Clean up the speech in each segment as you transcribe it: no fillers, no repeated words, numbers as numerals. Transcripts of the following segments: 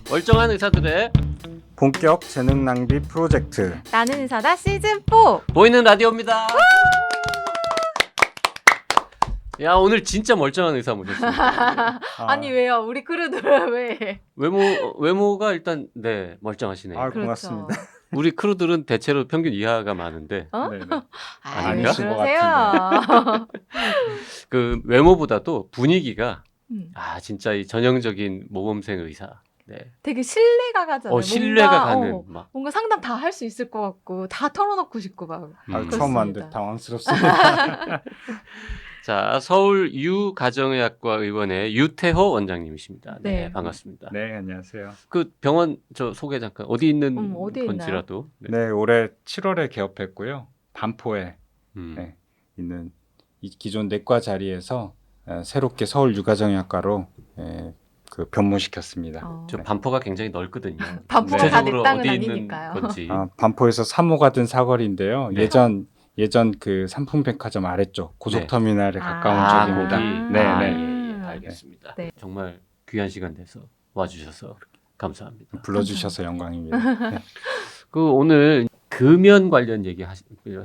멀쩡한 의사들의 본격 재능 낭비 프로젝트. 나는 의사다 시즌4 보이는 라디오입니다. 야, 오늘 진짜 멀쩡한 의사 모셨습니다. 아니 왜요? 우리 크루들은 왜? 외모가 일단 네 멀쩡하시네요. 아, 그렇죠. 고맙습니다. 우리 크루들은 대체로 평균 이하가 많은데 어? 네네. 아닌가? 그러세요. 그 외모보다도 분위기가 진짜 이 전형적인 모범생 의사. 네. 되게 신뢰가 가잖아요. 신뢰가 뭔가, 가는 막. 뭔가 상담 다 할 수 있을 것 같고 다 털어놓고 싶고 막. 처음 그렇습니다. 왔는데 당황스럽습니다. 자, 서울 유가정의학과 의원의 유태호 원장님이십니다. 네, 네. 반갑습니다. 네, 안녕하세요. 그 병원 저 소개 잠깐 어디 있는 어디에 건지라도. 네, 올해 7월에 개업했고요. 반포에 음. 네, 있는 이 기존 내과 자리에서 새롭게 서울 유가정의학과로 그 변모시켰습니다. 저 반포가 굉장히 넓거든요. 반포가 다 내 구체적으로 땅은 어디 있는 아니니까요. 건지. 반포에서 3호가 든 사거리인데요. 네. 예전 그 삼풍백화점 아래쪽 고속터미널에 가까운 아, 쪽입니다. 거기. 네, 아, 네. 예, 알겠습니다. 네. 정말 귀한 시간 내서 와주셔서 감사합니다. 불러주셔서 영광입니다. 네. 그 오늘 금연 관련 얘기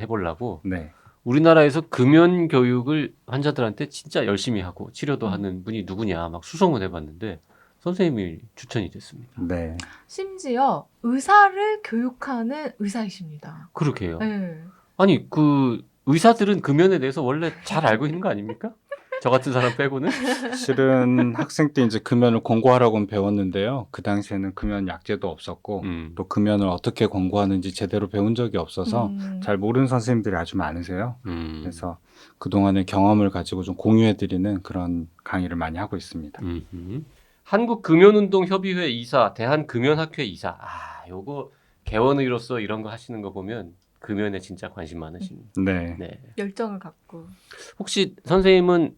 해보려고 네. 우리나라에서 금연 교육을 환자들한테 진짜 열심히 하고 치료도 하는 분이 누구냐 막 수소문 해봤는데 선생님이 추천이 됐습니다. 네. 심지어 의사를 교육하는 의사이십니다. 그렇게 해요. 네. 아니 그 의사들은 금연에 대해서 원래 잘 알고 있는 거 아닙니까? 저 같은 사람 빼고는. 실은 학생 때 이제 금연을 권고하라고는 배웠는데요. 그 당시에는 금연 약제도 없었고 또 금연을 어떻게 권고하는지 제대로 배운 적이 없어서 잘 모르는 선생님들이 아주 많으세요. 그래서 그동안의 경험을 가지고 좀 공유해드리는 그런 강의를 많이 하고 있습니다. 한국금연운동협의회 이사, 대한금연학회 이사. 요거 개원의로서 이런 거 하시는 거 보면 금연에 진짜 관심 많으신. 네. 네. 열정을 갖고. 혹시 선생님은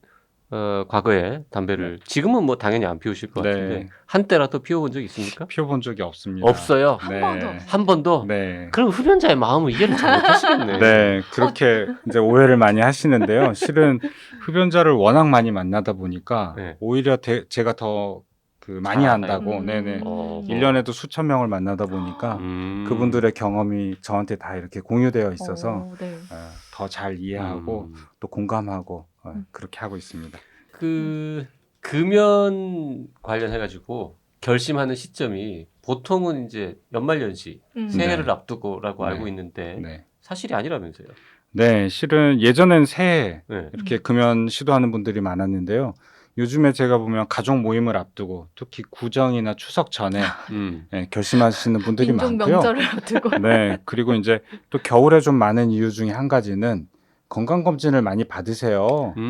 과거에 담배를 지금은 뭐 당연히 안 피우실 것 네. 같은데 한때라도 피워본 적 있습니까? 피워본 적이 없습니다. 없어요. 한 번도. 한 번도. 네. 그럼 흡연자의 마음을 이해를 잘 못하시겠네. 네, 그렇게 이제 오해를 많이 하시는데요. 실은 흡연자를 워낙 많이 만나다 보니까 네. 오히려 제가 더 그 많이 잘 안다고, 알아요. 네네. 어, 1년에도 수천 명을 만나다 보니까 그분들의 경험이 저한테 다 이렇게 공유되어 있어서 네. 더 잘 이해하고 또 공감하고 그렇게 하고 있습니다. 그 금연 관련해가지고 결심하는 시점이 보통은 이제 연말연시 새해를 네. 앞두고라고 네. 알고 있는데 네. 사실이 아니라면서요. 네, 실은 예전엔 새해 네. 이렇게 금연 시도하는 분들이 많았는데요. 요즘에 제가 보면 가족 모임을 앞두고 특히 구정이나 추석 전에 결심하시는 분들이 인종 많고요. 명절을 앞두고. 네, 그리고 이제 또 겨울에 좀 많은 이유 중에 한 가지는 건강검진을 많이 받으세요. 네,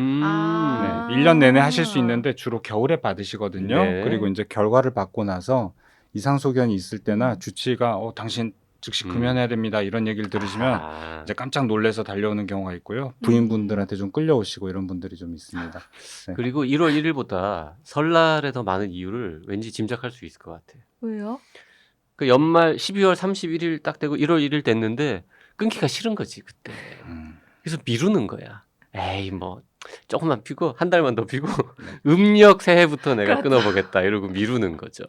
1년 내내 하실 수 있는데 주로 겨울에 받으시거든요. 네. 그리고 이제 결과를 받고 나서 이상소견이 있을 때나 주치의가 당신 즉시 금연해야 됩니다. 이런 얘기를 들으시면 이제 깜짝 놀라서 달려오는 경우가 있고요. 부인분들한테 좀 끌려오시고 이런 분들이 좀 있습니다. 네. 그리고 1월 1일보다 설날에 더 많은 이유를 왠지 짐작할 수 있을 것 같아요. 왜요? 그 연말 12월 31일 딱 되고 1월 1일 됐는데 끊기가 싫은 거지 그때. 그래서 미루는 거야. 에이 뭐 조금만 피고 한 달만 더 피고 음력 새해부터 내가 끊어보겠다 이러고 미루는 거죠.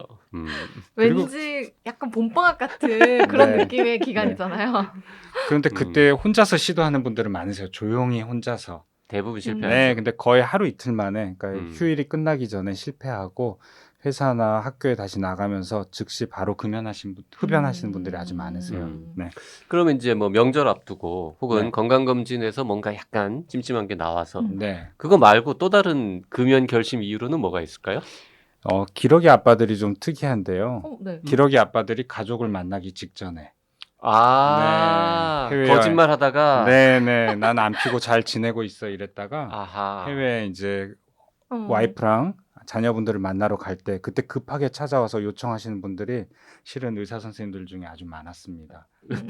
왠지 약간 봄방학 같은 그런 네. 느낌의 기간이잖아요. 그런데 그때 혼자서 시도하는 분들은 많으세요. 조용히 혼자서. 대부분 실패하죠. 네, 근데 거의 하루 이틀 만에, 그러니까 휴일이 끝나기 전에 실패하고 회사나 학교에 다시 나가면서 즉시 바로 흡연하시는 분들이 아주 많으세요. 네. 그러면 이제 뭐 명절 앞두고 혹은 네. 건강검진에서 뭔가 약간 찜찜한 게 나와서 네. 그거 말고 또 다른 금연 결심 이유로는 뭐가 있을까요? 기러기 아빠들이 좀 특이한데요. 네. 기러기 아빠들이 가족을 만나기 직전에. 네, 해외여행. 거짓말 하다가 네네, 난 안 피고 잘 지내고 있어 이랬다가 아하. 해외에 이제 와이프랑 자녀분들을 만나러 갈 때 그때 급하게 찾아와서 요청하시는 분들이 실은 의사 선생님들 중에 아주 많았습니다.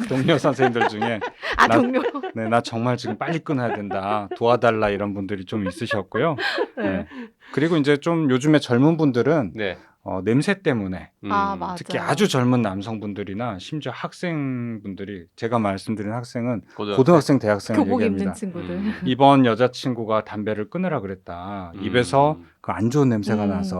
동료 선생님들 중에 동료. 네, 나 정말 지금 빨리 끊어야 된다. 도와달라 이런 분들이 좀 있으셨고요. 네. 그리고 이제 좀 요즘에 젊은 분들은 네. 냄새 때문에 맞아. 특히 아주 젊은 남성분들이나 심지어 학생분들이 제가 말씀드린 학생은 고등학생, 대학생을 교복 얘기합니다. 입는 친구들. 이번 여자친구가 담배를 끊으라 그랬다. 입에서 그 안 좋은 냄새가 나서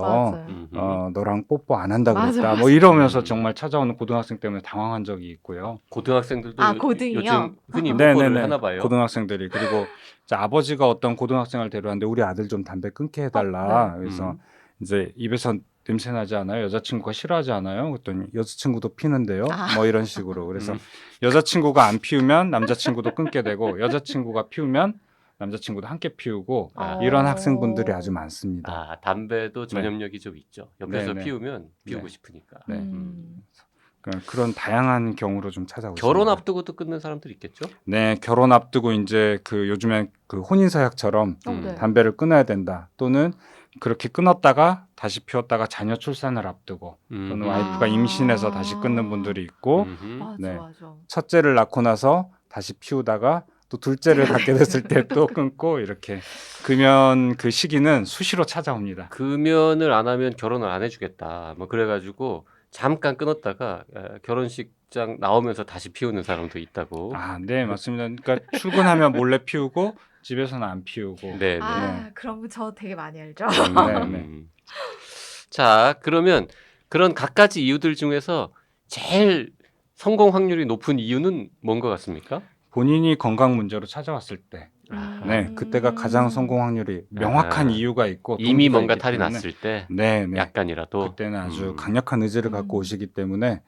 맞아요. 너랑 뽀뽀 안 한다 맞아, 그랬다. 맞아. 뭐 이러면서 정말 찾아오는 고등학생 때문에 당황한 적이 있고요. 고등학생들도 고등이요? 요즘 흔히 네네네. 뽀뽀를 하나 봐요. 고등학생들이 그리고 이제 아버지가 어떤 고등학생을 데려왔는데 우리 아들 좀 담배 끊게 해달라. 네. 그래서 이제 입에서 냄새 나지 않아요? 여자친구가 싫어하지 않아요? 그랬더니 여자친구도 피는데요. 뭐 이런 식으로. 그래서 여자친구가 안 피우면 남자친구도 끊게 되고 여자친구가 피우면 남자친구도 함께 피우고 이런 학생분들이 아주 많습니다. 담배도 전염력이 좀 있죠. 옆에서 네네. 피우면 피우고 네. 싶으니까. 네. 그런 다양한 경우로 좀 찾아오십니다. 결혼 앞두고도 끊는 사람들 있겠죠? 네, 결혼 앞두고 이제 그 요즘에 그 혼인서약처럼 네. 담배를 끊어야 된다. 또는 그렇게 끊었다가 다시 피웠다가 자녀 출산을 앞두고 또는 와이프가 임신해서 다시 끊는 분들이 있고 맞아, 네. 맞아. 첫째를 낳고 나서 다시 피우다가 또 둘째를 갖게 됐을 때 또 끊고 이렇게 금연 그 시기는 수시로 찾아옵니다. 금연을 안 하면 결혼을 안 해주겠다. 뭐 그래가지고 잠깐 끊었다가 결혼식장 나오면서 다시 피우는 사람도 있다고. 네, 맞습니다. 그러니까 출근하면 몰래 피우고 집에서는 안 피우고. 네, 네. 그럼 저 되게 많이 알죠. 네. 자, 그러면 그런 갖가지 이유들 중에서 제일 성공 확률이 높은 이유는 뭔 것 같습니까? 본인이 건강 문제로 찾아왔을 때, 네, 그때가 가장 성공 확률이 명확한 이유가 있고 이미 동기가 뭔가 있기 탈이 때문에, 났을 때 네, 약간이라도 그때는 아주 강력한 의지를 갖고 오시기 때문에,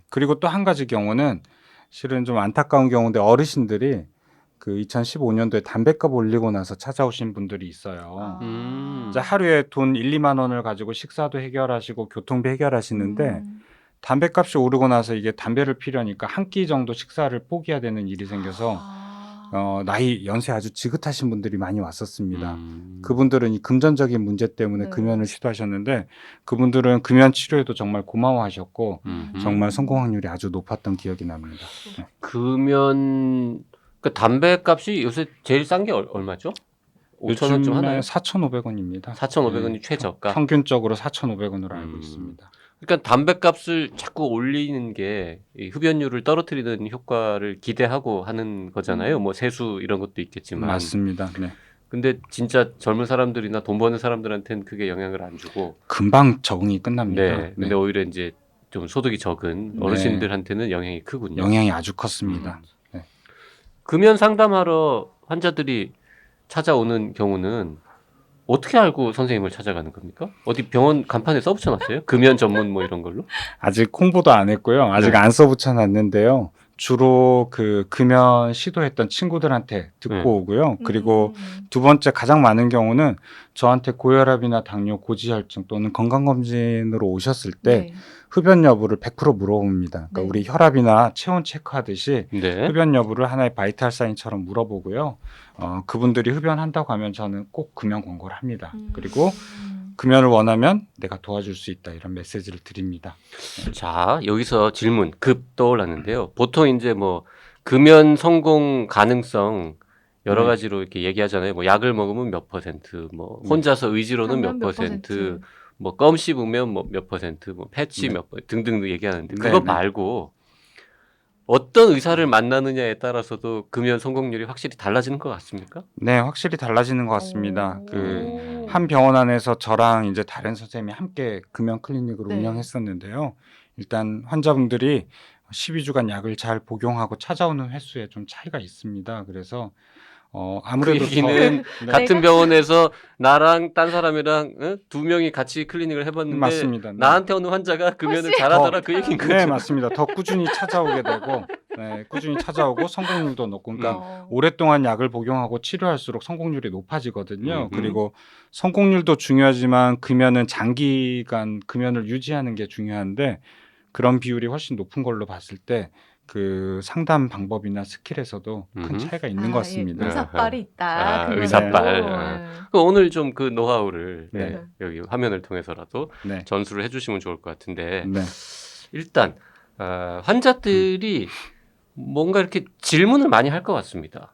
그리고 또 한 가지 경우는 실은 좀 안타까운 경우인데 어르신들이 그 2015년도에 담배값 올리고 나서 찾아오신 분들이 있어요. 이제 하루에 돈 1, 2만 원을 가지고 식사도 해결하시고 교통비 해결하시는데 담배값이 오르고 나서 이게 담배를 피려니까 한 끼 정도 식사를 포기해야 되는 일이 생겨서 나이 연세 아주 지긋하신 분들이 많이 왔었습니다. 그분들은 이 금전적인 문제 때문에 금연을 시도하셨는데 그분들은 금연 치료에도 정말 고마워하셨고 정말 성공 확률이 아주 높았던 기억이 납니다. 네. 금연 그 담배값이 요새 제일 싼 게 얼마죠? 5,000원쯤 하나요? 4,500원입니다. 4,500원이 최저가. 평균적으로 4,500원으로 알고 있습니다. 그러니까 담배값을 자꾸 올리는 게 이 흡연율을 떨어뜨리는 효과를 기대하고 하는 거잖아요. 뭐 세수 이런 것도 있겠지만. 맞습니다. 네. 근데 진짜 젊은 사람들이나 돈 버는 사람들한테는 크게 영향을 안 주고 금방 적응이 끝납니다. 네. 근데 오히려 이제 좀 소득이 적은 어르신들한테는 영향이 크군요. 영향이 아주 컸습니다. 네. 금연 상담하러 환자들이 찾아오는 경우는 어떻게 알고 선생님을 찾아가는 겁니까? 어디 병원 간판에 써붙여놨어요? 금연 전문 뭐 이런 걸로? 아직 홍보도 안 했고요. 아직 안 써붙여놨는데요. 주로 그 금연 시도했던 친구들한테 듣고 오고요. 그리고 두 번째 가장 많은 경우는 저한테 고혈압이나 당뇨, 고지혈증 또는 건강검진으로 오셨을 때 흡연 여부를 100% 물어봅니다. 그러니까 우리 혈압이나 체온 체크하듯이 흡연 여부를 하나의 바이탈 사인처럼 물어보고요. 그분들이 흡연한다고 하면 저는 꼭 금연 권고를 합니다. 그리고 금연을 원하면 내가 도와줄 수 있다 이런 메시지를 드립니다. 자, 여기서 질문 급 떠올랐는데요. 보통 이제 뭐 금연 성공 가능성 여러 가지로 이렇게 얘기하잖아요. 뭐 약을 먹으면 몇 %, 뭐 혼자서 의지로는 몇 %, 뭐 껌 씹으면 뭐 몇 %, 뭐 패치 몇 % 등등 얘기하는데 그거 말고 어떤 의사를 만나느냐에 따라서도 금연 성공률이 확실히 달라지는 것 같습니까? 네, 확실히 달라지는 것 같습니다. 그 한 병원 안에서 저랑 이제 다른 선생님이 함께 금연 클리닉을 운영했었는데요. 일단 환자분들이 12주간 약을 잘 복용하고 찾아오는 횟수에 좀 차이가 있습니다. 그래서 아무래도 그 얘기는 같은 병원에서 나랑 딴 사람이랑 두 명이 같이 클리닉을 해봤는데 맞습니다. 네. 나한테 오는 환자가 금연을 잘하더라 그 얘기인 거죠. 네, 맞습니다. 더 꾸준히 찾아오게 되고 꾸준히 찾아오고 성공률도 높고 그러니까 오랫동안 약을 복용하고 치료할수록 성공률이 높아지거든요. 그리고 성공률도 중요하지만 금연은 장기간 금연을 유지하는 게 중요한데 그런 비율이 훨씬 높은 걸로 봤을 때 그 상담 방법이나 스킬에서도 큰 차이가 있는 것 같습니다. 의사빨이 있다. 의사빨. 오늘 좀 그 노하우를 여기 화면을 통해서라도 전수를 해주시면 좋을 것 같은데 일단 환자들이 뭔가 이렇게 질문을 많이 할 것 같습니다.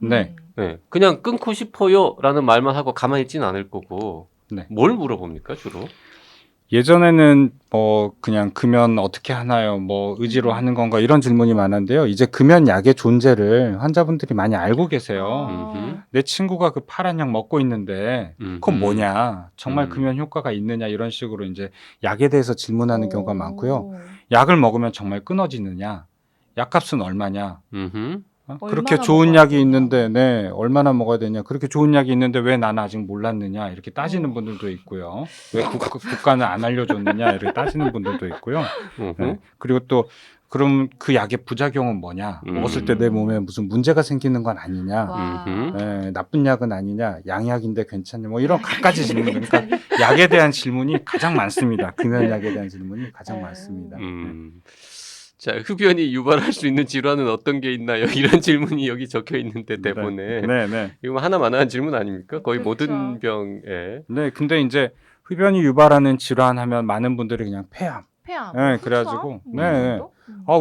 그냥 끊고 싶어요라는 말만 하고 가만히 있지는 않을 거고 뭘 물어봅니까 주로? 예전에는 뭐 그냥 금연 어떻게 하나요? 뭐 의지로 하는 건가 이런 질문이 많은데요. 이제 금연 약의 존재를 환자분들이 많이 알고 계세요. 음흠. 내 친구가 그 파란 약 먹고 있는데 그건 뭐냐? 정말 금연 효과가 있느냐? 이런 식으로 이제 약에 대해서 질문하는 경우가 많고요. 약을 먹으면 정말 끊어지느냐? 약값은 얼마냐? 음흠. 그렇게 얼마나 좋은 먹어야 약이 되냐. 있는데, 네, 얼마나 먹어야 되냐. 그렇게 좋은 약이 있는데 왜 나는 아직 몰랐느냐. 이렇게 따지는 분들도 있고요. 왜 국가는 안 알려줬느냐. 이렇게 따지는 분들도 있고요. 네. 그리고 또, 그럼 그 약의 부작용은 뭐냐. 먹었을 때 내 몸에 무슨 문제가 생기는 건 아니냐. 와. 네, 나쁜 약은 아니냐. 양약인데 괜찮냐. 뭐 이런 갖가지 질문. 그러니까 약에 대한 질문이 가장 많습니다. 금연약에 대한 질문이 가장 많습니다. 네. 자, 흡연이 유발할 수 있는 질환은 어떤 게 있나요? 이런 질문이 여기 적혀 있는데 대본에. 네. 이거 하나만한 질문 아닙니까? 거의 그렇죠. 모든 병에. 네, 근데 이제 흡연이 유발하는 질환 하면 많은 분들이 그냥 폐암. 폐암. 네, 흡수암? 그래가지고, 뭐 네. 이 정도?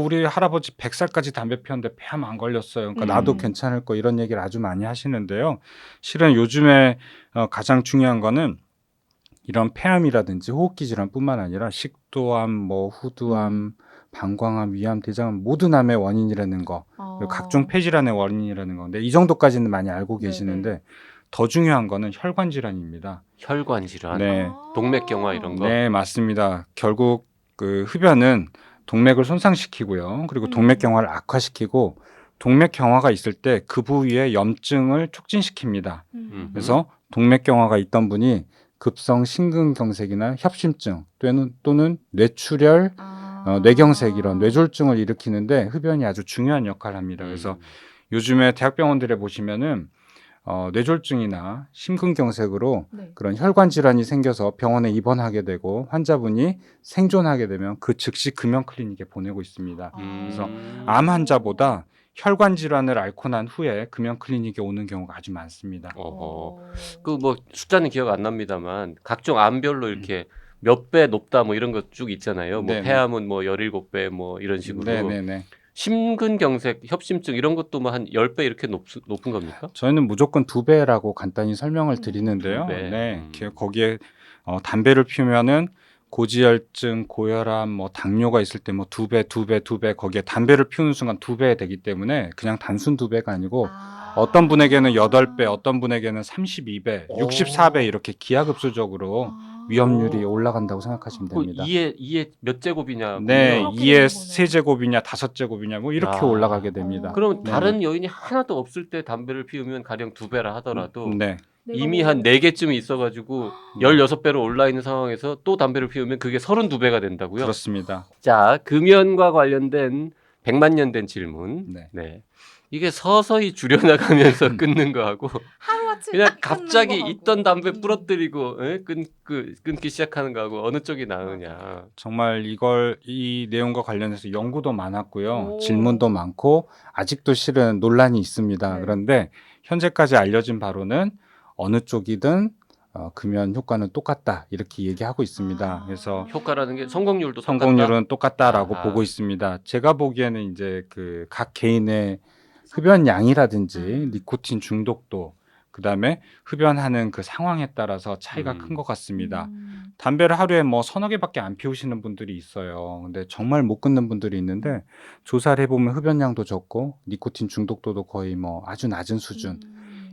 우리 할아버지 100살까지 담배 피웠는데 폐암 안 걸렸어요. 그러니까 나도 괜찮을 거 이런 얘기를 아주 많이 하시는데요. 실은 요즘에 가장 중요한 거는 이런 폐암이라든지 호흡기 질환뿐만 아니라 식도암, 뭐 후두암, 방광암, 위암, 대장암 모든 암의 원인이라는 거, 그리고 각종 폐질환의 원인이라는 건데 이 정도까지는 많이 알고 계시는데 더 중요한 거는 혈관 질환입니다. 혈관 질환, 네, 동맥경화 이런 거. 네, 맞습니다. 결국 그 흡연은 동맥을 손상시키고요. 그리고 동맥경화를 악화시키고 동맥경화가 있을 때 그 부위의 염증을 촉진시킵니다. 그래서 동맥경화가 있던 분이 급성 심근경색이나 협심증 또는 뇌출혈, 뇌경색 이런 뇌졸중을 일으키는데 흡연이 아주 중요한 역할을 합니다. 그래서 요즘에 대학병원들에 보시면은 뇌졸중이나 심근경색으로 그런 혈관 질환이 생겨서 병원에 입원하게 되고 환자분이 생존하게 되면 그 즉시 금연 클리닉에 보내고 있습니다. 그래서 암 환자보다 혈관 질환을 앓고 난 후에 금연 클리닉에 오는 경우가 아주 많습니다. 그 뭐 숫자는 기억 안 납니다만 각종 암별로 이렇게 몇 배 높다 뭐 이런 거 쭉 있잖아요. 뭐 네네. 폐암은 뭐 17배 뭐 이런 식으로. 네네네. 심근경색, 협심증 이런 것도 뭐 한 10배 이렇게 높은 겁니까? 저희는 무조건 2배라고 간단히 설명을 드리는데요. 2배. 네, 거기에 담배를 피우면은 고지혈증, 고혈압, 뭐 당뇨가 있을 때 뭐 2배 거기에 담배를 피우는 순간 2배 되기 때문에 그냥 단순 2배가 아니고 어떤 분에게는 8배, 어떤 분에게는 32배, 64배 이렇게 기하급수적으로 위험률이 올라간다고 생각하시면 됩니다. 2에 몇 제곱이냐? 네, 그렇게 2의 되는 거네요. 세제곱이냐 5제곱이냐 뭐 이렇게 야. 올라가게 됩니다. 그럼 네. 다른 요인이 하나도 없을 때 담배를 피우면 가령 2배라 하더라도 네. 이미 한 4개쯤이 있어가지고 16배로 올라 있는 상황에서 또 담배를 피우면 그게 32배가 된다고요? 그렇습니다. 자, 금연과 관련된 100만 년 된 질문. 네. 이게 서서히 줄여나가면서 끊는 거하고 하루아침에 그냥 딱 끊는 갑자기 거하고. 있던 담배 부러뜨리고 끊기 시작하는 거하고 어느 쪽이 나으냐. 정말 이 내용과 관련해서 연구도 많았고요. 오. 질문도 많고 아직도 실은 논란이 있습니다. 네. 그런데 현재까지 알려진 바로는 어느 쪽이든 금연 효과는 똑같다 이렇게 얘기하고 있습니다. 그래서 효과라는 게 성공률도 성공률은 똑같다라고 아하. 보고 있습니다. 제가 보기에는 이제 그 각 개인의 흡연 양이라든지 니코틴 중독도 그다음에 흡연하는 그 상황에 따라서 차이가 큰 것 같습니다. 담배를 하루에 뭐 서너 개밖에 안 피우시는 분들이 있어요. 근데 정말 못 끊는 분들이 있는데 조사를 해보면 흡연량도 적고 니코틴 중독도도 거의 뭐 아주 낮은 수준.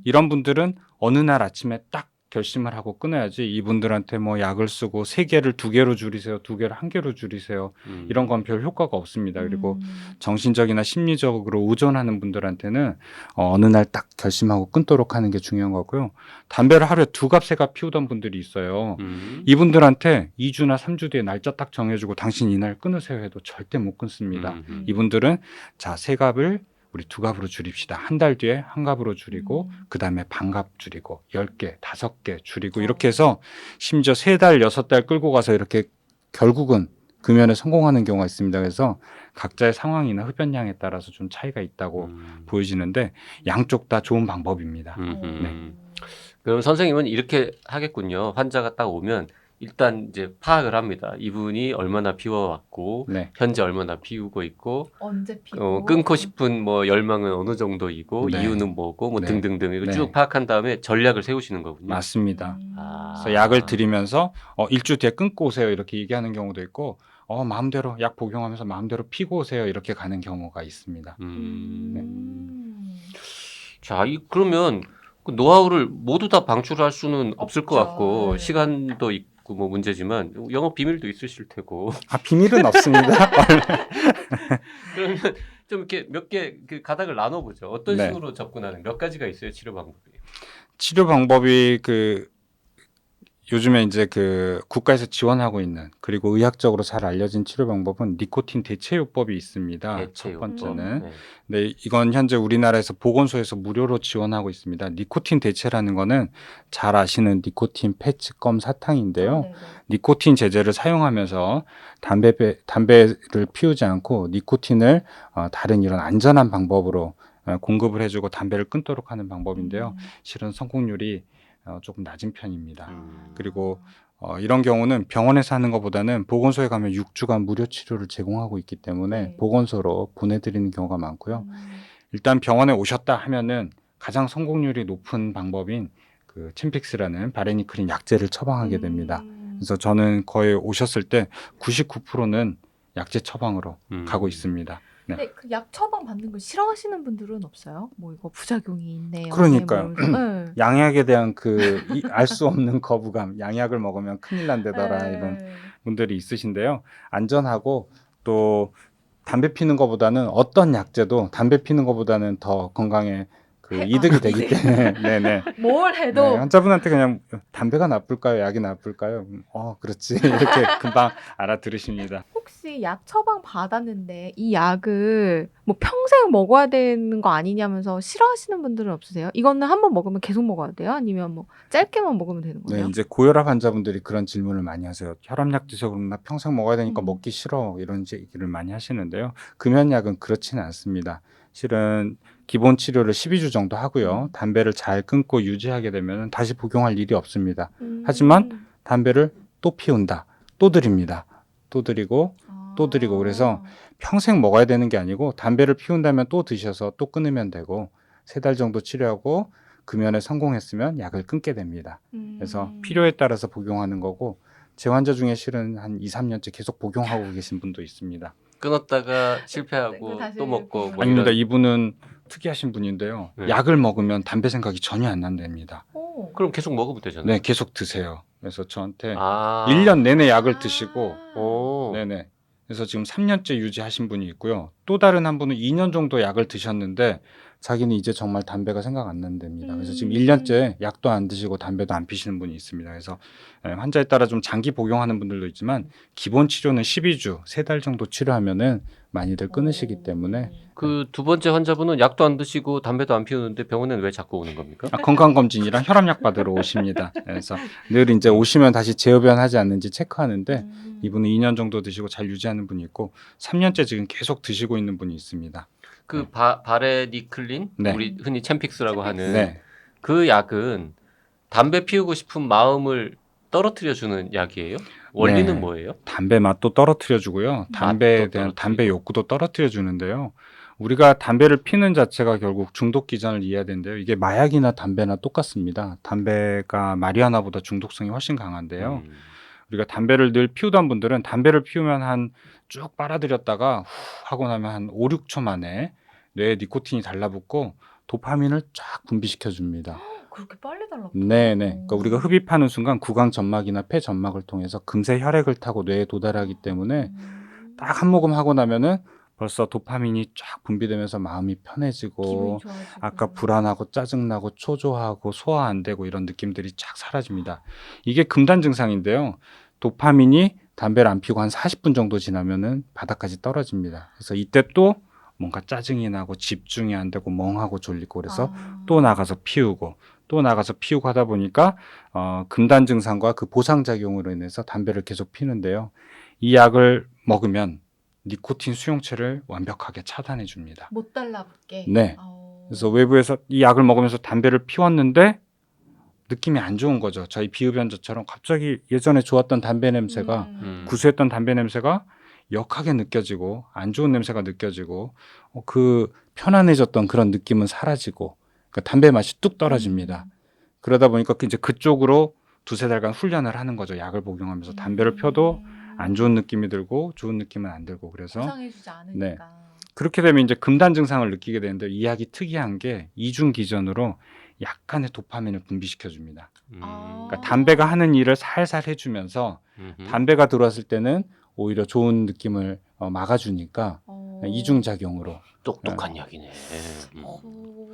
이런 분들은 어느 날 아침에 딱 결심을 하고 끊어야지 이분들한테 뭐 약을 쓰고 3개를 2개로 줄이세요. 2개를 1개로 줄이세요. 이런 건 별 효과가 없습니다. 그리고 정신적이나 심리적으로 의존하는 분들한테는 어느 날 딱 결심하고 끊도록 하는 게 중요한 거고요. 담배를 하루에 2갑, 3갑 피우던 분들이 있어요. 이분들한테 2주나 3주 뒤에 날짜 딱 정해주고 당신 이날 끊으세요 해도 절대 못 끊습니다. 이분들은 자, 3갑을 우리 2갑으로 줄입시다. 한 달 뒤에 1갑으로 줄이고 그 다음에 반갑 줄이고 10개, 5개 줄이고 이렇게 해서 심지어 3달, 6달 끌고 가서 이렇게 결국은 금연에 성공하는 경우가 있습니다. 그래서 각자의 상황이나 흡연량에 따라서 좀 차이가 있다고 보여지는데 양쪽 다 좋은 방법입니다. 그럼 선생님은 이렇게 하겠군요. 환자가 딱 오면 일단 이제 파악을 합니다. 이분이 얼마나 피워왔고 네. 현재 얼마나 피우고 있고 언제 피고 끊고 싶은 뭐 열망은 어느 정도이고 네. 이유는 뭐고 뭐 네. 등등등 이거 네. 쭉 파악한 다음에 전략을 세우시는 거군요. 맞습니다. 아. 그래서 약을 드리면서 일주 뒤에 끊고 오세요 이렇게 얘기하는 경우도 있고 마음대로 약 복용하면서 마음대로 피고 오세요 이렇게 가는 경우가 있습니다. 자, 그러면 그 노하우를 모두 다 방출할 수는 없을 것 없죠. 같고 네. 시간도 있고 뭐 문제지만 영업 비밀도 있으실 테고 비밀은 없습니다. 그러면 좀 이렇게 몇 개 그 가닥을 나눠보죠. 어떤 네. 식으로 접근하는 몇 가지가 있어요 치료 방법이. 치료 방법이 요즘에 이제 국가에서 지원하고 있는 그리고 의학적으로 잘 알려진 치료 방법은 니코틴 대체요법이 있습니다. 첫 대체요법. 번째는 네. 네, 이건 현재 우리나라에서 보건소에서 무료로 지원하고 있습니다. 니코틴 대체라는 거는 잘 아시는 니코틴 패치 껌 사탕인데요. 니코틴 제제를 사용하면서 담배를 피우지 않고 니코틴을 다른 이런 안전한 방법으로 공급을 해주고 담배를 끊도록 하는 방법인데요. 실은 성공률이 조금 낮은 편입니다. 그리고 이런 경우는 병원에서 하는 것보다는 보건소에 가면 6주간 무료 치료를 제공하고 있기 때문에 네. 보건소로 보내드리는 경우가 많고요. 일단 병원에 오셨다 하면은 가장 성공률이 높은 방법인 침픽스라는 바레니크린 약제를 처방하게 됩니다. 그래서 저는 거의 오셨을 때 99%는 약제 처방으로 가고 있습니다. 네. 근데 그 약 처방 받는 걸 싫어하시는 분들은 없어요? 뭐 이거 부작용이 있네요. 그러니까요. 네. 양약에 대한 알 수 없는 거부감, 양약을 먹으면 큰일 난다더라 이런 분들이 있으신데요. 안전하고 또 담배 피는 것보다는 어떤 약제도 담배 피는 것보다는 더 건강에 이득이 되기 때문에 네네. 뭘 해도 네, 환자분한테 그냥 담배가 나쁠까요, 약이 나쁠까요? 그렇지 이렇게 금방 알아들으십니다. 혹시 약 처방 받았는데 이 약을 뭐 평생 먹어야 되는 거 아니냐면서 싫어하시는 분들은 없으세요? 이거는 한 번 먹으면 계속 먹어야 돼요? 아니면 뭐 짧게만 먹으면 되는 네, 거예요? 이제 고혈압 환자분들이 그런 질문을 많이 하세요. 혈압약 드셔 그러면 나 평생 먹어야 되니까 먹기 싫어 이런 얘기를 많이 하시는데요. 금연약은 그렇지는 않습니다. 실은 기본 치료를 12주 정도 하고요. 담배를 잘 끊고 유지하게 되면 다시 복용할 일이 없습니다. 하지만 담배를 또 피운다. 또 드립니다. 또 드리고 또 드리고 그래서 평생 먹어야 되는 게 아니고 담배를 피운다면 또 드셔서 또 끊으면 되고 3달 정도 치료하고 금연에 성공했으면 약을 끊게 됩니다. 그래서 필요에 따라서 복용하는 거고 제 환자 중에 실은 한 2, 3년째 계속 복용하고 계신 분도 있습니다. 끊었다가 실패하고 다시 또 먹고 뭐 아닙니다. 이런. 이분은 특이하신 분인데요. 네. 약을 먹으면 담배 생각이 전혀 안 난답니다. 그럼 계속 먹으면 되잖아요. 네, 계속 드세요. 그래서 저한테 아. 1년 내내 약을 드시고 오. 네네. 그래서 지금 3년째 유지하신 분이 있고요. 또 다른 한 분은 2년 정도 약을 드셨는데 자기는 이제 정말 담배가 생각 안 난답니다. 그래서 지금 1년째 약도 안 드시고 담배도 안 피시는 분이 있습니다. 그래서 환자에 따라 좀 장기 복용하는 분들도 있지만 기본 치료는 12주, 3달 정도 치료하면은 많이들 끊으시기 때문에 그 두 번째 환자분은 약도 안 드시고 담배도 안 피우는데 병원에는 왜 자꾸 오는 겁니까? 건강검진이랑 혈압약 받으러 오십니다. 그래서 늘 이제 오시면 다시 재흡연하지 않는지 체크하는데 이분은 2년 정도 드시고 잘 유지하는 분이 있고 3년째 지금 계속 드시고 있는 분이 있습니다. 그 바레니클린 네. 우리 흔히 챔픽스라고 하는 네. 그 약은 담배 피우고 싶은 마음을 떨어뜨려 주는 약이에요? 원리는 네. 뭐예요? 담배 맛도 떨어뜨려 주고요. 담배에 대한 떨어뜨리고. 담배 욕구도 떨어뜨려 주는데요. 우리가 담배를 피는 자체가 결국 중독 기전을 이해해야 되는데요. 이게 마약이나 담배나 똑같습니다. 담배가 마리아나보다 중독성이 훨씬 강한데요. 우리가 담배를 늘 피우던 분들은 담배를 피우면 쭉 빨아들였다가 후 하고 나면 한 5, 6초 만에 뇌에 니코틴이 달라붙고 도파민을 쫙 분비시켜 줍니다. 그렇게 빨리 달라붙어요? 네네. 그러니까 우리가 흡입하는 순간 구강 점막이나 폐 점막을 통해서 금세 혈액을 타고 뇌에 도달하기 때문에 딱 한 모금 하고 나면은 벌써 도파민이 쫙 분비되면서 마음이 편해지고 기분이 좋아지고. 아까 불안하고 짜증나고 초조하고 소화 안 되고 이런 느낌들이 쫙 사라집니다. 이게 금단 증상인데요. 도파민이 담배를 안 피우고 한 40분 정도 지나면은 바닥까지 떨어집니다. 그래서 이때 또 뭔가 짜증이 나고 집중이 안 되고 멍하고 졸리고 그래서 또 나가서 피우고 또 나가서 피우고 하다 보니까 금단 증상과 그 보상작용으로 인해서 담배를 계속 피는데요. 이 약을 먹으면 니코틴 수용체를 완벽하게 차단해 줍니다. 못 달라붙게. 네. 그래서 외부에서 이 약을 먹으면서 담배를 피웠는데 느낌이 안 좋은 거죠. 저희 비흡연자처럼 갑자기 예전에 좋았던 담배 냄새가 구수했던 담배 냄새가 역하게 느껴지고 안 좋은 냄새가 느껴지고 그 편안해졌던 그런 느낌은 사라지고 그러니까 담배 맛이 뚝 떨어집니다. 그러다 보니까 이제 그쪽으로 두세 달간 훈련을 하는 거죠. 약을 복용하면서 담배를 펴도 안 좋은 느낌이 들고 좋은 느낌은 안 들고 그래서 보상해주지 않으니까. 네. 그렇게 되면 이제 금단 증상을 느끼게 되는데 이 약이 특이한 게 이중 기전으로 약간의 도파민을 분비시켜 줍니다. 그러니까 담배가 하는 일을 살살 해주면서 담배가 들어왔을 때는 오히려 좋은 느낌을 막아주니까 이중작용으로 똑똑한 약이네. 오.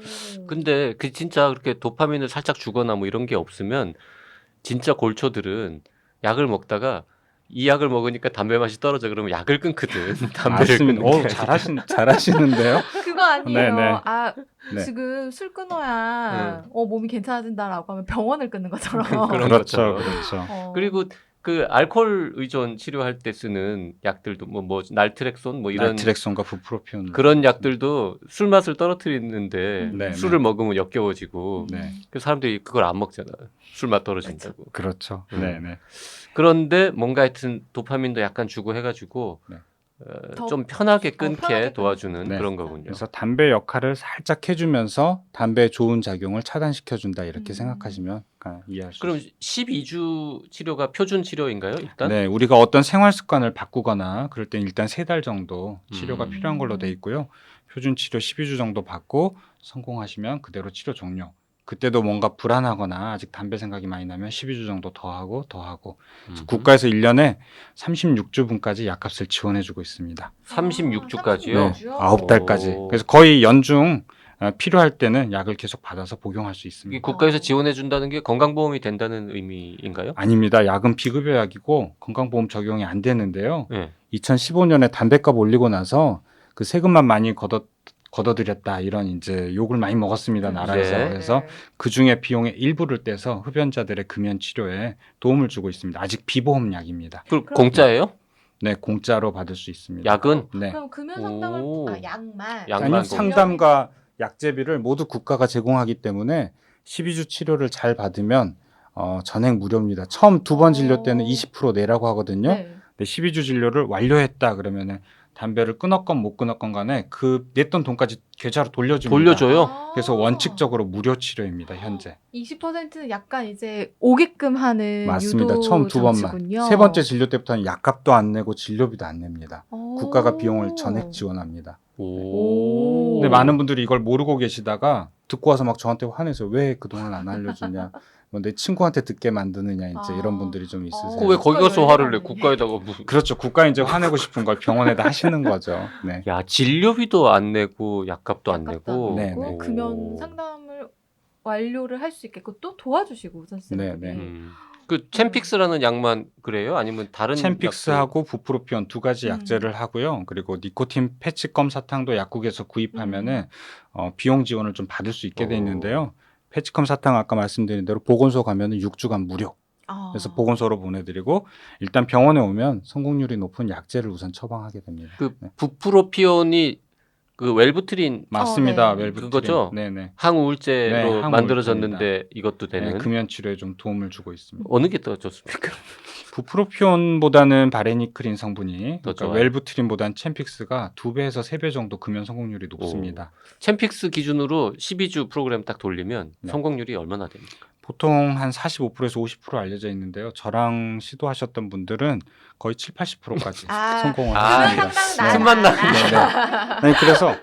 근데 그 진짜 그렇게 도파민을 살짝 주거나 뭐 이런 게 없으면 진짜 골초들은 약을 먹다가 이 약을 먹으니까 담배 맛이 떨어져 그러면 약을 끊거든. 담배를 끊는 게 아니라. 잘하시는데요. 그거 아니에요. 네네. 아 네. 지금 술 끊어야 몸이 괜찮아진다라고 하면 병원을 끊는 것처럼. 그런 그렇죠, 것처럼. 그렇죠. 그리고 그 알코올 의존 치료할 때 쓰는 약들도 뭐 날트렉손 뭐 이런 날트렉손과 부프로피온 그런 약들도 술 맛을 떨어뜨리는데 네, 술을 네. 먹으면 역겨워지고 네. 그 사람들이 그걸 안 먹잖아. 술 맛 떨어진다고. 그렇죠. 음. 네, 네. 그런데 뭔가 하여튼 도파민도 약간 주고 해가지고 네. 좀 편하게 끊게 편하게 도와주는 네. 그런 거군요. 그래서 담배 역할을 살짝 해주면서 담배의 좋은 작용을 차단시켜준다 이렇게 생각하시면 이해할 수 그럼 있습니다. 12주 치료가 표준 치료인가요? 일단? 네, 우리가 어떤 생활 습관을 바꾸거나 그럴 땐 일단 3달 정도 치료가 음. 필요한 걸로 돼 있고요. 표준 치료 12주 정도 받고 성공하시면 그대로 치료 종료. 그때도 뭔가 불안하거나 아직 담배 생각이 많이 나면 12주 정도 더 하고 국가에서 1년에 36주분까지 약값을 지원해주고 있습니다. 36주까지요? 네, 9달까지. 오. 그래서 거의 연중 필요할 때는 약을 계속 받아서 복용할 수 이게 있습니다. 국가에서 지원해 준다는 게 건강보험이 된다는 의미인가요? 아닙니다. 약은 비급여약이고 건강보험 적용이 안 되는데요. 네. 2015년에 담배값 올리고 나서 그 세금만 많이 걷어들였다 이런 이제 욕을 많이 먹었습니다. 나라에서. 네. 그래서 그 중에 비용의 일부를 떼서 흡연자들의 금연 치료에 도움을 주고 있습니다. 아직 비보험약입니다. 그럼 공짜예요? 네, 공짜로 받을 수 있습니다. 약은? 네. 그럼 금연 상담을 오. 약만. 약만 아니요, 공짜. 상담과 약제비를 모두 국가가 제공하기 때문에 12주 치료를 잘 받으면 전액 무료입니다. 처음 2번 진료 때는 20% 내라고 하거든요. 네. 근데 12주 진료를 완료했다 그러면은 담배를 끊었건 못 끊었건 간에 그 냈던 돈까지 계좌로 돌려줍니다. 돌려줘요? 그래서 원칙적으로 무료 치료입니다, 현재. 20%는 약간 이제 오게끔 하는 맞습니다. 유도 처음 2번만. 장치군요. 세 번째 진료 때부터는 약값도 안 내고 진료비도 안 냅니다. 오. 국가가 비용을 전액 지원합니다. 오. 근데 많은 분들이 이걸 모르고 계시다가 듣고 와서 막 저한테 화내서 왜 그동안 안 알려주냐. 뭐 내 친구한테 듣게 만드느냐 이제 이런 분들이 좀 있으세요. 그 왜 거기 가서 국가 화를 내? 열리네. 국가에다가 무슨? 그렇죠. 국가에 이제 화내고 싶은 걸 병원에다 하시는 거죠. 네. 야 진료비도 안 내고 약값도 안 약값도 내고. 네, 내고 네. 금연 상담을 완료를 할 수 있게끔 또 도와주시고 선생님들이. 네, 네. 그 챔픽스라는 약만 그래요? 아니면 다른 챔픽스하고 부프로피온 두 가지 음. 약제를 하고요. 그리고 니코틴 패치껌 사탕도 약국에서 구입하면은 비용 지원을 좀 받을 수 있게 돼 있는데요. 패치껌 사탕 아까 말씀드린 대로 보건소 가면은 6주간 무료. 아. 그래서 보건소로 보내드리고 일단 병원에 오면 성공률이 높은 약제를 우선 처방하게 됩니다. 그 네. 부프로피온이 그 웰부트린 맞습니다. 네. 웰부트린. 그거죠? 네네. 항우울제로 네, 항우울제입니다. 만들어졌는데 이것도 되는. 네, 금연 치료에 좀 도움을 주고 있습니다. 어느 게 더 좋습니까? 부프로피온보다는 바레니크린 성분이 더 그러니까 좋아요. 웰부트린보다는 챔픽스가 2배에서 3배 정도 금연 성공률이 높습니다. 챔픽스 기준으로 12주 프로그램 딱 돌리면 네. 성공률이 얼마나 됩니까? 보통 한 45%에서 50% 알려져 있는데요. 저랑 시도하셨던 분들은 거의 7, 80%까지 성공을 아, 합니다. 틈만 나네. 네, 그래서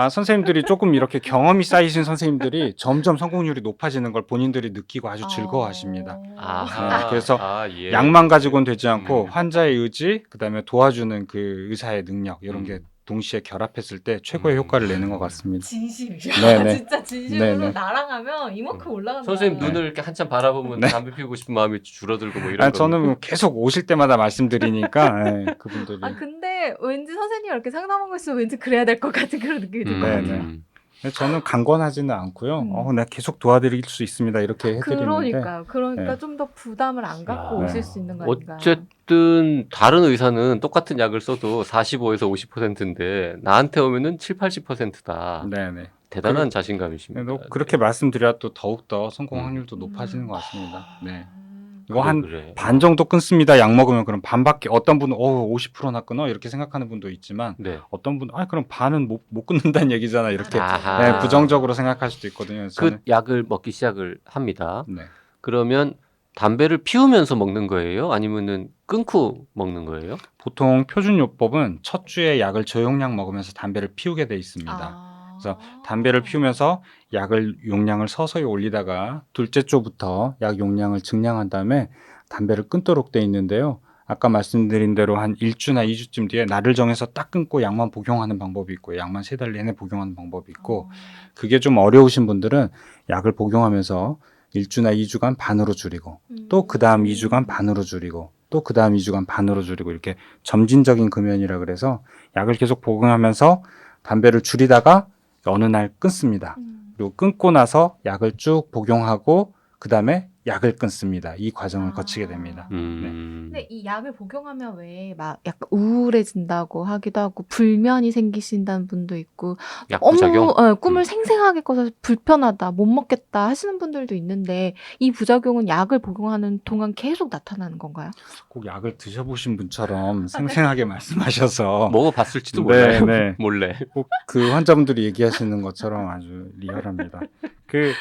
선생님들이 조금 이렇게 경험이 쌓이신 선생님들이 점점 성공률이 높아지는 걸 본인들이 느끼고 아주 즐거워하십니다. 아하. 그래서 예. 약만 가지고는 되지 않고 음. 환자의 의지, 그다음에 도와주는 그 의사의 능력 이런 게 동시에 결합했을 때 최고의 효과를 내는 것 같습니다. 진심이야. 네네. 진짜 진심으로 네네. 나랑 하면 이만큼 올라간다. 선생님 네. 눈을 이렇게 한참 바라보면 네. 담배 피우고 싶은 마음이 줄어들고 뭐 이런 거. 저는 계속 오실 때마다 말씀드리니까 네, 그분들이 근데 왠지 선생님 이렇게 상담한 거 있으면 왠지 그래야 될 것 같은 그런 느낌이 들거든요. 저는 강권하지는 않고요. 내가 계속 도와드릴 수 있습니다. 이렇게 해드리는데 그러니까 네. 좀 더 부담을 안 갖고 야. 오실 수 있는 거 아닌가. 어쨌든 다른 의사는 똑같은 약을 써도 45에서 50%인데 나한테 오면은 7, 80%다. 네네. 대단한 자신감이십니다. 그렇게 말씀드려야 또 더욱더 성공 확률도 높아지는 것 같습니다. 네. 이거 그래, 한 그래. 반 정도 끊습니다. 약 먹으면 그럼 반밖에 어떤 분은 50%나 끊어 이렇게 생각하는 분도 있지만 네. 어떤 분은 그럼 반은 못 끊는다는 얘기잖아 이렇게 아하. 네, 부정적으로 생각할 수도 있거든요. 저는 그 약을 먹기 시작을 합니다. 네. 그러면 담배를 피우면서 먹는 거예요? 아니면은 끊고 먹는 거예요? 보통 표준요법은 첫 주에 약을 저용량 먹으면서 담배를 피우게 돼 있습니다. 그래서 담배를 피우면서 약을 용량을 서서히 올리다가 둘째 주부터 약 용량을 증량한 다음에 담배를 끊도록 돼 있는데요. 아까 말씀드린 대로 한 1주나 2주쯤 뒤에 날을 정해서 딱 끊고 약만 복용하는 방법이 있고 약만 3달 내내 복용하는 방법이 있고 그게 좀 어려우신 분들은 약을 복용하면서 1주나 2주간 반으로 줄이고 또 그 다음 2주간 반으로 줄이고 또 그 다음 2주간 반으로 줄이고 이렇게 점진적인 금연이라 그래서 약을 계속 복용하면서 담배를 줄이다가 어느 날 끊습니다. 그리고 끊고 나서 약을 쭉 복용하고 그 다음에 약을 끊습니다. 이 과정을 거치게 됩니다. 근데 이 약을 복용하면 왜 막 약간 우울해진다고 하기도 하고 불면이 생기신다는 분도 있고 약 부작용? 꿈을 생생하게 꿔서 불편하다 못 먹겠다 하시는 분들도 있는데 이 부작용은 약을 복용하는 동안 계속 나타나는 건가요? 꼭 약을 드셔보신 분처럼 생생하게 말씀하셔서 먹어봤을지도 몰라요. 네. 몰래. 꼭 그 환자분들이 얘기하시는 것처럼 아주 리얼합니다. 그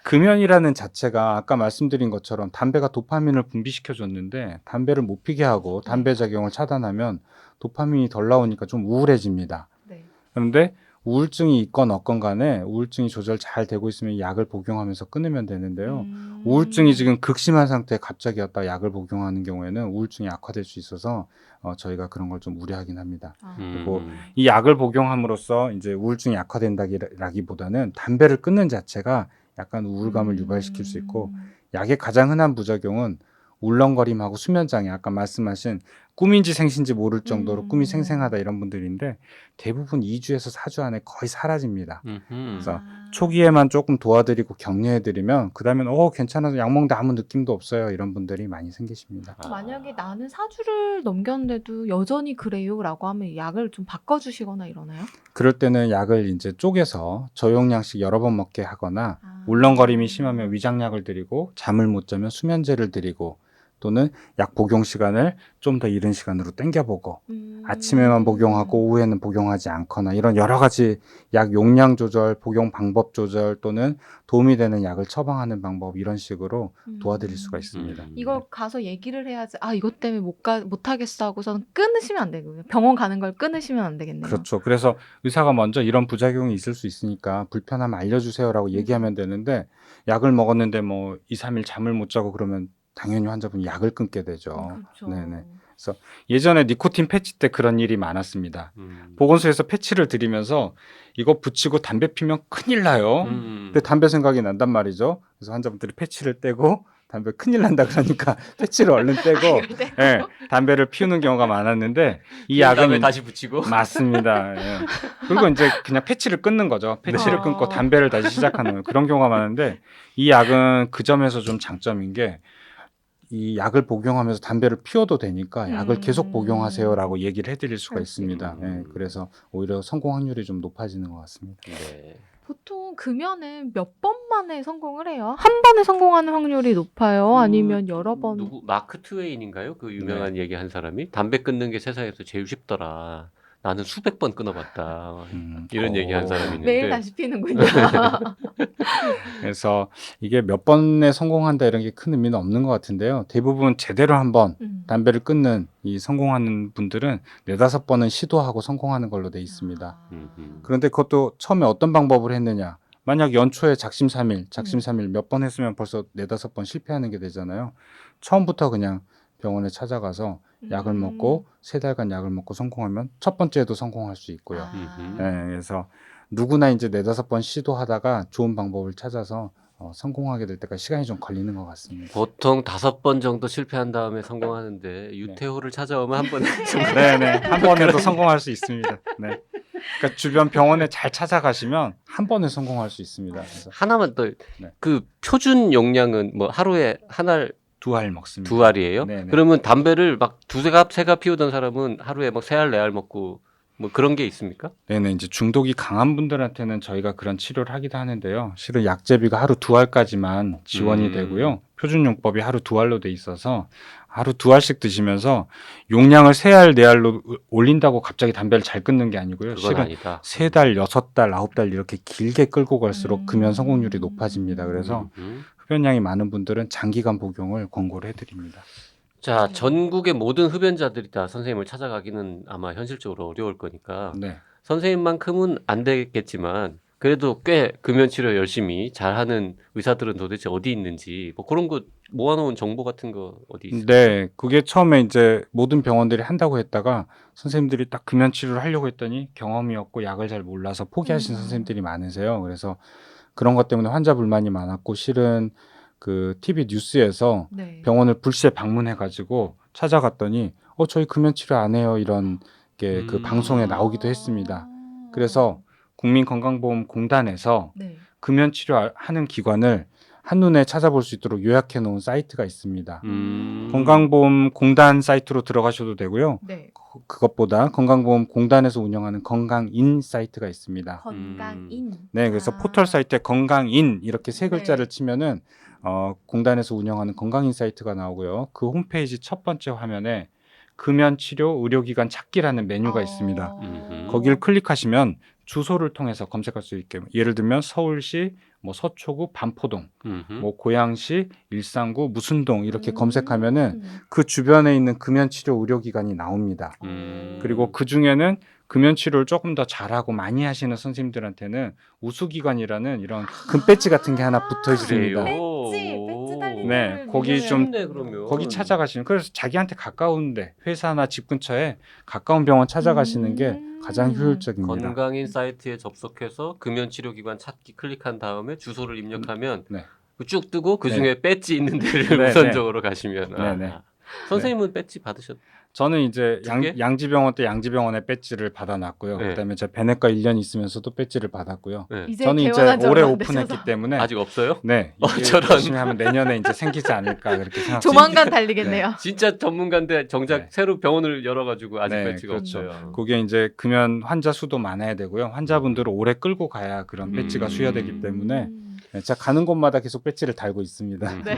금연이라는 자체가 아까 말씀드린 것처럼 담배가 도파민을 분비시켜 줬는데 담배를 못 피게 하고 담배 작용을 차단하면 도파민이 덜 나오니까 좀 우울해집니다. 네. 그런데 우울증이 있건 없건 간에 우울증이 조절 잘 되고 있으면 약을 복용하면서 끊으면 되는데요. 우울증이 지금 극심한 상태에 갑자기 왔다 약을 복용하는 경우에는 우울증이 악화될 수 있어서 저희가 그런 걸 좀 우려하긴 합니다. 그리고 이 약을 복용함으로써 이제 우울증이 악화된다기보다는 담배를 끊는 자체가 약간 우울감을 유발시킬 수 있고 약의 가장 흔한 부작용은 울렁거림하고 수면장애 아까 말씀하신 꿈인지 생신지 모를 정도로 꿈이 생생하다 이런 분들인데 대부분 2주에서 4주 안에 거의 사라집니다. 그래서 초기에만 조금 도와드리고 격려해드리면 그 다음엔 괜찮아서 약 먹는데 아무 느낌도 없어요 이런 분들이 많이 생기십니다. 만약에 나는 4주를 넘겼는데도 여전히 그래요 라고 하면 약을 좀 바꿔주시거나 이러나요? 그럴 때는 약을 이제 쪼개서 저용량씩 여러 번 먹게 하거나 울렁거림이 심하면 위장약을 드리고 잠을 못 자면 수면제를 드리고 또는 약 복용 시간을 좀 더 이른 시간으로 당겨보고 아침에만 복용하고 오후에는 복용하지 않거나 이런 여러 가지 약 용량 조절, 복용 방법 조절 또는 도움이 되는 약을 처방하는 방법 이런 식으로 도와드릴 수가 있습니다. 이걸 가서 얘기를 해야지 이것 때문에 못 하겠어 하고서는 끊으시면 안 되고요. 병원 가는 걸 끊으시면 안 되겠네요. 그렇죠. 그래서 의사가 먼저 이런 부작용이 있을 수 있으니까 불편하면 알려주세요라고 얘기하면 되는데 약을 먹었는데 뭐 2, 3일 잠을 못 자고 그러면 당연히 환자분이 약을 끊게 되죠. 그렇죠. 네네. 그래서 예전에 니코틴 패치 때 그런 일이 많았습니다. 보건소에서 패치를 드리면서 이거 붙이고 담배 피면 큰일 나요. 근데 담배 생각이 난단 말이죠. 그래서 환자분들이 패치를 떼고 담배 큰일 난다 그러니까 패치를 얼른 떼고 예, 담배를 피우는 경우가 많았는데 이 약은 다시 붙이고 맞습니다. 예. 그리고 이제 그냥 패치를 끊는 거죠. 패치를 끊고 담배를 다시 시작하는 그런 경우가 많은데 이 약은 그 점에서 좀 장점인 게 이 약을 복용하면서 담배를 피워도 되니까 약을 계속 복용하세요라고 얘기를 해드릴 수가 있습니다. 예, 그래서 오히려 성공 확률이 좀 높아지는 것 같습니다. 네. 보통 금연은 몇 번 만에 성공을 해요? 한 번에 성공하는 확률이 높아요? 아니면 여러 번? 누구 마크 트웨인인가요? 그 유명한 얘기한 사람이 담배 끊는 게 세상에서 제일 쉽더라. 나는 수백 번 끊어봤다. 이런 얘기한 사람이 있는데 매일 다시 피는군요. 그래서 이게 몇 번에 성공한다 이런 게 큰 의미는 없는 것 같은데요. 대부분 제대로 한번 담배를 끊는 이 성공하는 분들은 4-5번은 시도하고 성공하는 걸로 돼 있습니다. 그런데 그것도 처음에 어떤 방법을 했느냐. 만약 연초에 작심삼일 몇 번 했으면 벌써 4-5번 실패하는 게 되잖아요. 처음부터 그냥 병원에 찾아가서 약을 먹고 3달간 약을 먹고 성공하면 첫 번째에도 성공할 수 있고요. 네, 그래서 누구나 이제 4-5번 시도하다가 좋은 방법을 찾아서 성공하게 될 때까지 시간이 좀 걸리는 것 같습니다. 보통 5번 정도 실패한 다음에 성공하는데 유태호를 찾아오면 한 번에 네네 한 번에도 성공할 수 있습니다. 네. 그러니까 주변 병원에 잘 찾아가시면 한 번에 성공할 수 있습니다. 그래서 하나만 더 그 표준 용량은 뭐 하루에 한 알 2알 먹습니다. 2알이에요? 네네. 그러면 담배를 막 2-3갑 피우던 사람은 하루에 막 3알 4알 먹고 뭐 그런 게 있습니까? 네네, 이제 중독이 강한 분들한테는 저희가 그런 치료를 하기도 하는데요. 실은 약제비가 하루 2알까지만 지원이 되고요. 표준용법이 하루 2알로 돼 있어서 하루 2알씩 드시면서 용량을 3알, 4알로 올린다고 갑자기 담배를 잘 끊는 게 아니고요. 그건 실은 아니다. 3달, 6달, 9달 이렇게 길게 끌고 갈수록 금연 성공률이 높아집니다. 그래서 흡연량이 많은 분들은 장기간 복용을 권고를 해드립니다. 자, 전국의 모든 흡연자들이 다 선생님을 찾아가기는 아마 현실적으로 어려울 거니까 네. 선생님만큼은 안 되겠지만 그래도 꽤 금연 치료 열심히 잘하는 의사들은 도대체 어디 있는지 뭐 그런 거 모아놓은 정보 같은 거 어디 있어요? 네, 그게 처음에 이제 모든 병원들이 한다고 했다가 선생님들이 딱 금연 치료를 하려고 했더니 경험이 없고 약을 잘 몰라서 포기하신 선생님들이 많으세요. 그래서 그런 것 때문에 환자 불만이 많았고 실은 그 TV 뉴스에서 네. 병원을 불시에 방문해가지고 찾아갔더니 저희 금연 치료 안 해요 이런 게 그 방송에 나오기도 했습니다. 그래서 국민건강보험공단에서 네. 금연 치료하는 기관을 한눈에 찾아볼 수 있도록 요약해 놓은 사이트가 있습니다. 건강보험공단 사이트로 들어가셔도 되고요. 네. 그것보다 건강보험공단에서 운영하는 건강인 사이트가 있습니다. 건강인. 네, 그래서 포털 사이트에 건강인 이렇게 세 글자를 네. 치면은 공단에서 운영하는 건강인 사이트가 나오고요. 그 홈페이지 첫 번째 화면에 금연 치료 의료기관 찾기라는 메뉴가 있습니다. 거기를 클릭하시면 주소를 통해서 검색할 수 있게 예를 들면 서울시 뭐 서초구 반포동 뭐 고양시 일산구 무슨동 이렇게 검색하면은 그 주변에 있는 금연 치료 의료기관이 나옵니다. 그리고 그 중에는 금연 치료를 조금 더 잘하고 많이 하시는 선생님들한테는 우수기관이라는 이런 금 배지 같은 게 하나 붙어 있습니다. 배지 달린 네, 거를 거기 누르면- 좀 쉽네, 그러면. 거기 찾아가시는 그래서 자기한테 가까운데 회사나 집 근처에 가까운 병원 찾아가시는 게 가장 효율적입니다. 건강인 사이트에 접속해서 금연치료기관 찾기 클릭한 다음에 주소를 입력하면 네. 쭉 뜨고 그 중에 배지 있는 데를 네, 우선적으로 가시면 네, 네. 선생님은 배지 받으셨? 저는 이제 두 개? 양지병원 때 양지병원의 배지를 받아놨고요. 네. 그다음에 제 배내과 1년 있으면서도 배지를 받았고요. 네. 이제 저는 이제 개원한 지 올해 얼마 안 오픈했기 되셔서. 때문에 아직 없어요? 네, 이게 저런. 열심히 하면 내년에 이제 생기지 않을까 그렇게 생각합니다. 조만간 달리겠네요. 진짜 전문가인데 정작 네. 새로 병원을 열어가지고 아직 네, 배지가 그렇죠. 없어요. 그게 이제 금연 환자 수도 많아야 되고요. 환자분들을 오래 끌고 가야 그런 배지가 수여되기 때문에 네, 제가 가는 곳마다 계속 배지를 달고 있습니다. 네.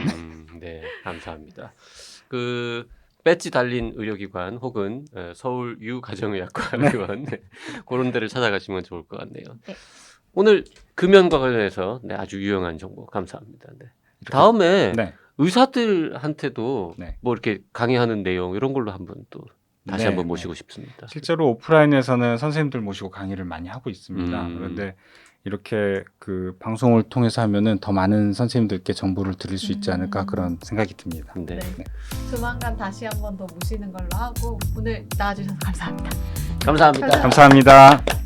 네, 감사합니다. 그 배지 달린 의료기관 혹은 서울 유가정의학과 의원 그런 데를 찾아가시면 좋을 것 같네요. 네. 오늘 금연과 관련해서 아주 유용한 정보 감사합니다. 네. 다음에 네. 의사들한테도 네. 뭐 이렇게 강의하는 내용 이런 걸로 한번 또 다시 네, 한번 네. 모시고 싶습니다. 실제로 오프라인에서는 선생님들 모시고 강의를 많이 하고 있습니다. 음. 그런데 이렇게 그 방송을 통해서 하면은 더 많은 선생님들께 정보를 드릴 수 있지 않을까 그런 생각이 듭니다. 네. 네. 조만간 다시 한 번 더 모시는 걸로 하고 오늘 나와주셔서 감사합니다. 감사합니다. 감사합니다.